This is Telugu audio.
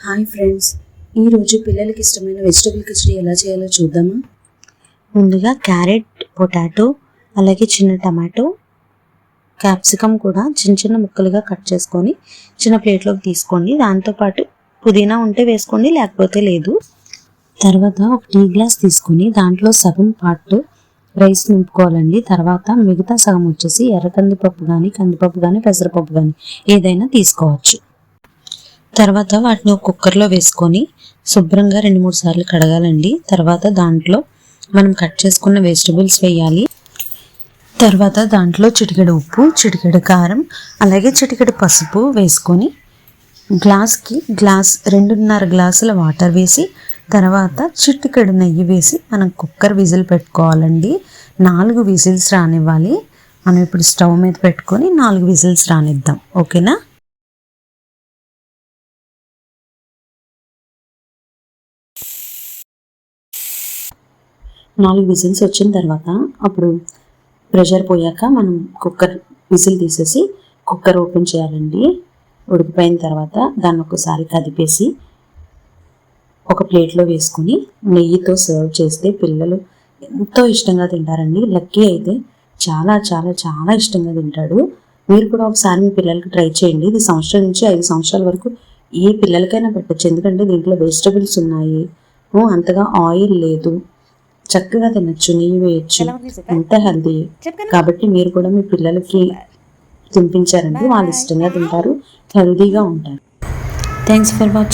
హాయ్ ఫ్రెండ్స్, ఈరోజు పిల్లలకి ఇష్టమైన వెజిటబుల్ కిచడీ ఎలా చేయాలో చూద్దామా. ముందుగా క్యారెట్, పొటాటో, అలాగే చిన్న టమాటో, క్యాప్సికమ్ కూడా చిన్న చిన్న ముక్కలుగా కట్ చేసుకొని చిన్న ప్లేట్లోకి తీసుకోండి. దాంతోపాటు పుదీనా ఉంటే వేసుకోండి, లేకపోతే లేదు. తర్వాత ఒక టీ గ్లాస్ తీసుకొని దాంట్లో సగం పార్ట్ రైస్ నింపుకోవాలండి. తర్వాత మిగతా సగం వచ్చేసి ఎర్ర కందిపప్పు కానీ, కందిపప్పు కానీ, పెసరపప్పు కానీ ఏదైనా తీసుకోవచ్చు. తర్వాత వాటిని ఒక కుక్కర్లో వేసుకొని శుభ్రంగా 2-3 సార్లు కడగాలండి. తర్వాత దాంట్లో మనం కట్ చేసుకున్న వెజిటబుల్స్ వేయాలి. తర్వాత దాంట్లో చిటికెడు ఉప్పు, చిటికెడు కారం, అలాగే చిటికెడు పసుపు వేసుకొని గ్లాస్కి 2.5 గ్లాసుల వాటర్ వేసి తర్వాత చిటికెడు నెయ్యి వేసి మనం కుక్కర్ విజిల్ పెట్టుకోవాలండి. 4 విజిల్స్ రానివ్వాలి. మనం ఇప్పుడు స్టవ్ మీద పెట్టుకొని 4 విజిల్స్ రానిద్దాం. ఓకేనా. 4 విజిల్స్ వచ్చిన తర్వాత అప్పుడు ప్రెషర్ పోయాక మనం కుక్కర్ విజిల్ తీసేసి కుక్కర్ ఓపెన్ చేయాలండి. ఉడికిపోయిన తర్వాత దాన్ని ఒకసారి కదిపేసి ఒక ప్లేట్లో వేసుకొని నెయ్యితో సర్వ్ చేస్తే పిల్లలు ఎంతో ఇష్టంగా తింటారండి. లక్కీ అయితే చాలా చాలా చాలా ఇష్టంగా తింటాడు. మీరు కూడా ఒకసారి మీ పిల్లలకి ట్రై చేయండి. ఇది 1 సంవత్సరం నుంచి 5 సంవత్సరాల వరకు ఏ పిల్లలకైనా పెట్టచ్చు. ఎందుకంటే దీంట్లో వెజిటబుల్స్ ఉన్నాయి, అంతగా ఆయిల్ లేదు, చక్కగా తినచ్చు, నెయ్యి వేయచ్చు, ఎంత హెల్దీ. కాబట్టి మీరు కూడా మీ పిల్లలకి తినిపించారంటే వాళ్ళు ఇష్టంగా తింటారు, హెల్దీగా ఉంటారు. Thanks for watching.